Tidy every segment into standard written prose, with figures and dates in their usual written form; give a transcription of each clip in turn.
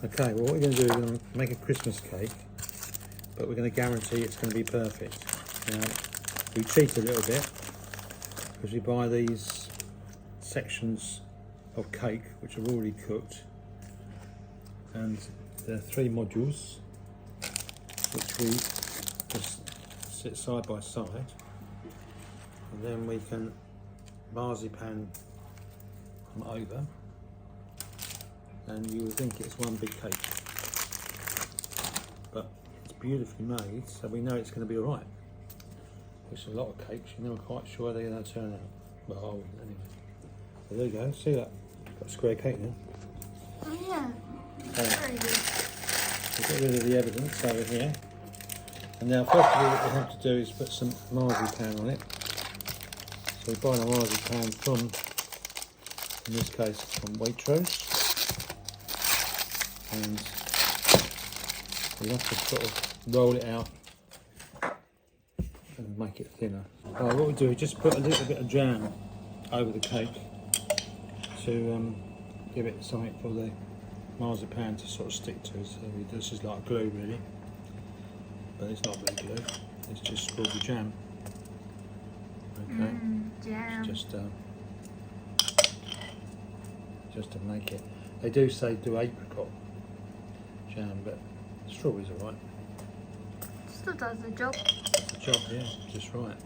Okay, well what we're going to do is we're going to make a Christmas cake, but we're going to guarantee it's going to be perfect. Now, we cheat a little bit because we buy these sections of cake which are already cooked, and there are 3 modules which we just sit side by side, and then we can marzipan them over, and you would think it's one big cake, but it's beautifully made, so we know it's going to be alright. It's a lot of cakes, you're never quite sure how they're going to turn out. Well, I wouldn't anyway. So there you go, see that? Got a square cake now. Oh yeah, very good. We'll get rid of the evidence over here. And now first of all what we have to do is put some marzipan on it. So we buy the marzipan from, in this case, from Waitrose. And we have to sort of roll it out and make it thinner. Right, what we do is just put a little bit of jam over the cake to give it something for the marzipan to sort of stick to. So this is like glue really, but it's not really glue, it's just strawberry jam. Okay, Jam. it's just to make it. They do say do apricot jam, but strawberries are right. Still does the job. The job, yeah, just right.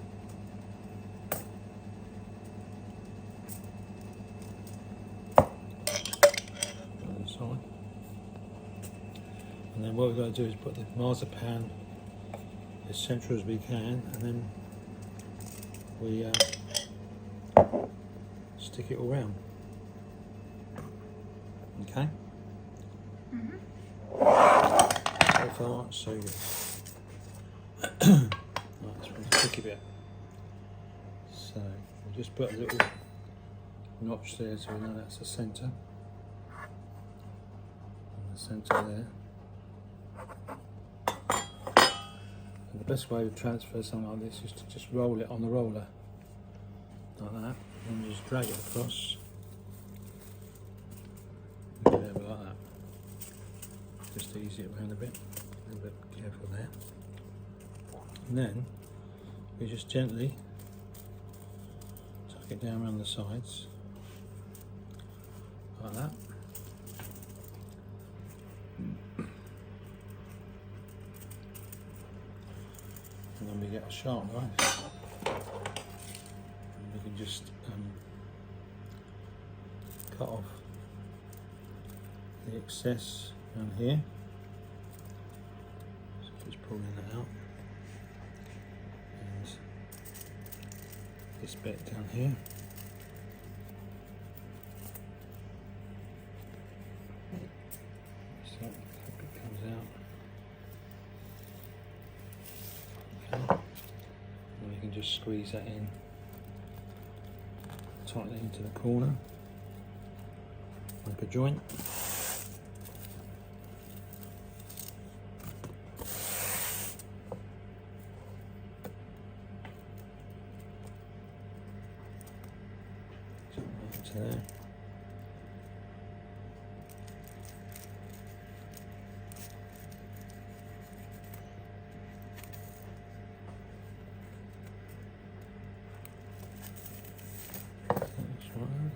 Other side. And then what we've got to do is put the marzipan as central as we can, and then we stick it all round. Okay? So far, so good. Right, this one's a tricky bit. So we'll just put a little notch there so we know that's the centre. And the centre there. And the best way to transfer something like this is to just roll it on the roller. Like that. And just drag it across. There, like that. Just ease it around a bit. A little bit careful there. And then we just gently tuck it down around the sides, like that. And then we get a sharp knife, and we can just cut off the excess down here. So just pulling that out. This bit down here. So that bit comes out. Okay. And you can just squeeze that in tightly into the corner, like a joint. There.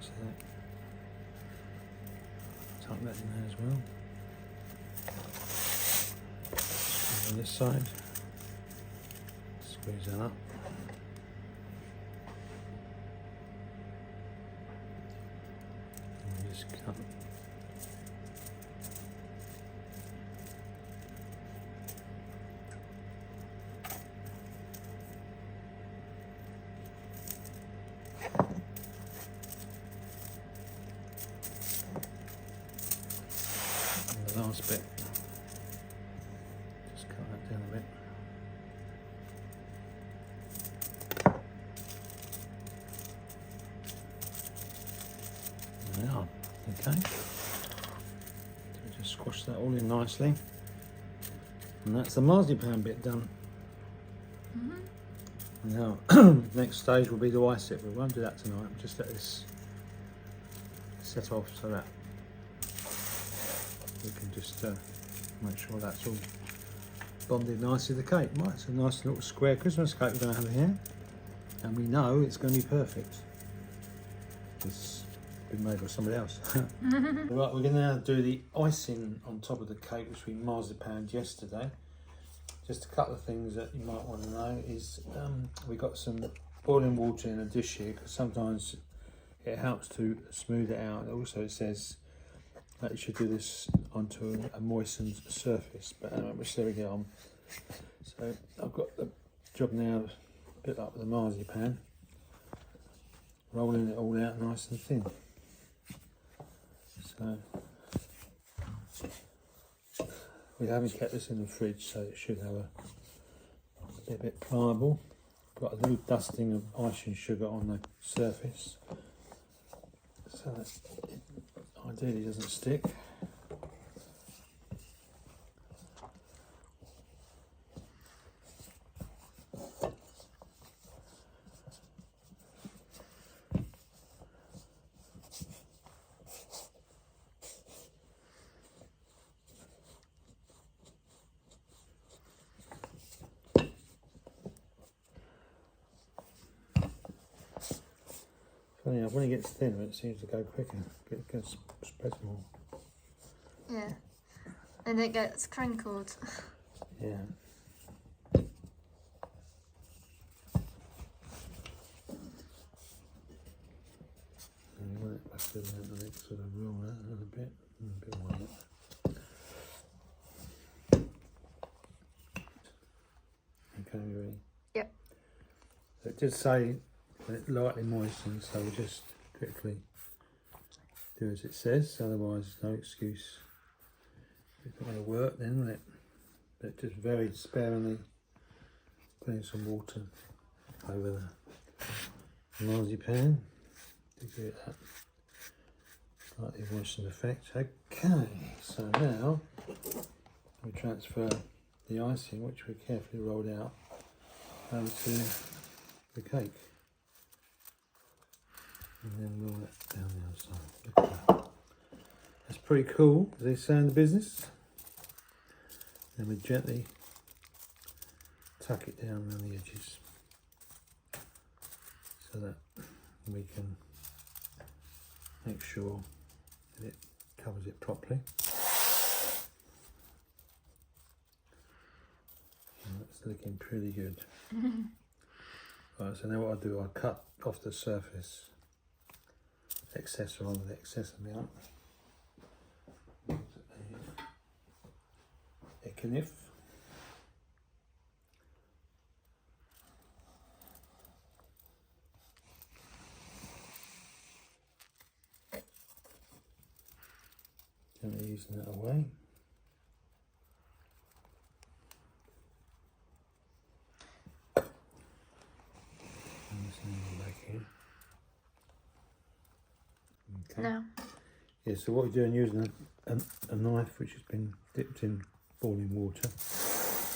So tuck that in there as well. On this side, squeeze that up. And just cut. The last bit, just cut that down a bit. There we are. Okay, so just squash that all in nicely, and that's the marzipan bit done. Now, next stage will be to ice it. We won't do that tonight. We'll just let this set off so that we can just make sure that's all bonded nicely to the cake. Right, it's a nice little square Christmas cake we're going to have here, and we know it's going to be perfect. It's been made by somebody else. Right, we're going to now do the icing on top of the cake, which we marzipaned yesterday. Just a couple of things that you might want to know is we got some boiling water in a dish here, because sometimes it helps to smooth it out. Also it says that you should do this onto a moistened surface, but we'll see how we get on. So I've got the job now a bit like with the marzipan, rolling it all out nice and thin. So we haven't kept this in the fridge, so it should have be a bit pliable. Got a little dusting of icing sugar on the surface, so that it ideally doesn't stick. Funny enough, when it gets thinner, it seems to go quicker. It gets spreads more. Yeah. And it gets crinkled. Yeah. And you want it back to the next sort of roll that a little bit more. Okay, you ready? Yep. So it did say that it's lightly moistened, so we'll just quickly do as it says, otherwise no excuse. It's not going to work then, will it? But just very sparingly putting some water over the marzipan to give it that slightly moistened effect. Okay, so now we transfer the icing, which we carefully rolled out, over to the cake. And then roll it down the other side. Look at that. That's pretty cool, as they say in the business. Then we gently tuck it down around the edges so that we can make sure that it covers it properly. And that's looking pretty good. Right, so now what I'll do, I'll cut off the surface excess or the excess amount. A kniff. Gently using that away. And this one back here. Okay. No. Yeah, so what we're doing, using a knife which has been dipped in boiling water,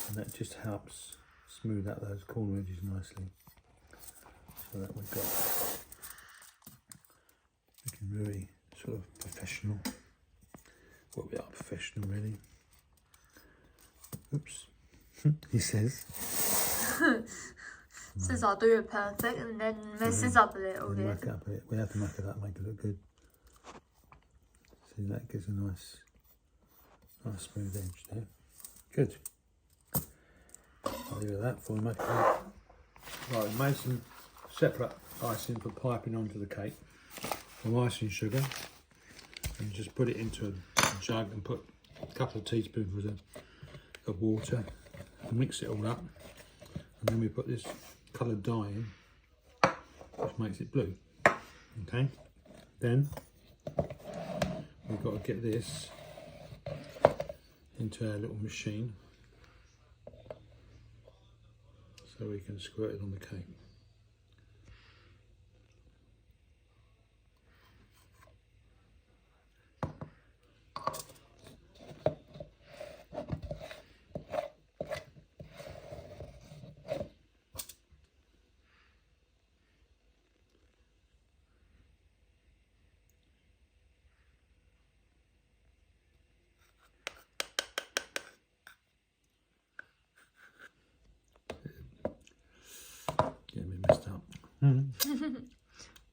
and that just helps smooth out those corner edges nicely, so that we've got looking really sort of professional. Well, we are professional really. Oops. He says. Says I'll do it perfect and then messes up a little We bit. muck it up a bit. We have to muck it up, make it look good. See, that gives a nice smooth edge there. Good. I'll leave it at that before we make it up. Right, we made some separate icing for piping onto the cake from icing sugar, and just put it into a jug and put a couple of teaspoonfuls of water and mix it all up, and then we put this coloured dye in which makes it blue. Okay, then we've got to get this into our little machine so we can squirt it on the cake.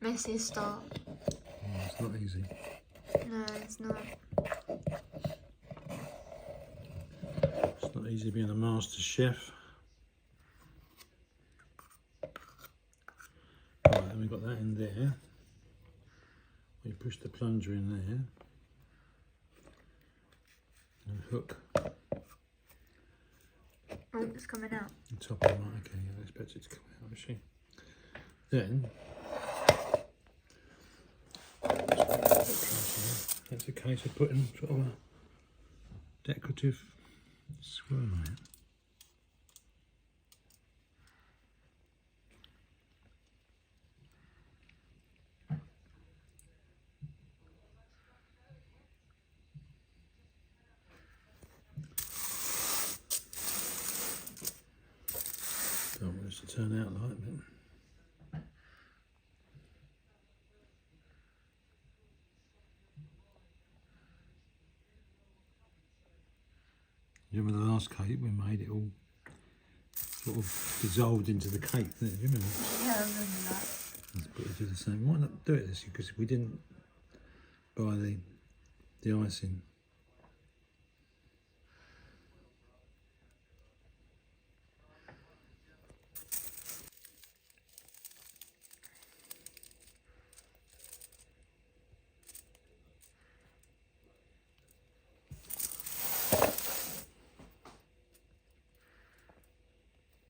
Messy start. Oh, it's not easy. No, it's not. It's not easy being a master chef. Right, then we've got that in there. We push the plunger in there. And hook. Oh, it's coming out. The top of it, right, okay, yeah, I expect it to come out actually. Then, that's a case of putting sort of a decorative swirl on it. Don't want this to turn out like that. You remember the last cake we made it all sort of dissolved into the cake, didn't you remember? Yeah, I remember that. Let's put it do the same. Why not do it this year? Because we didn't buy the icing.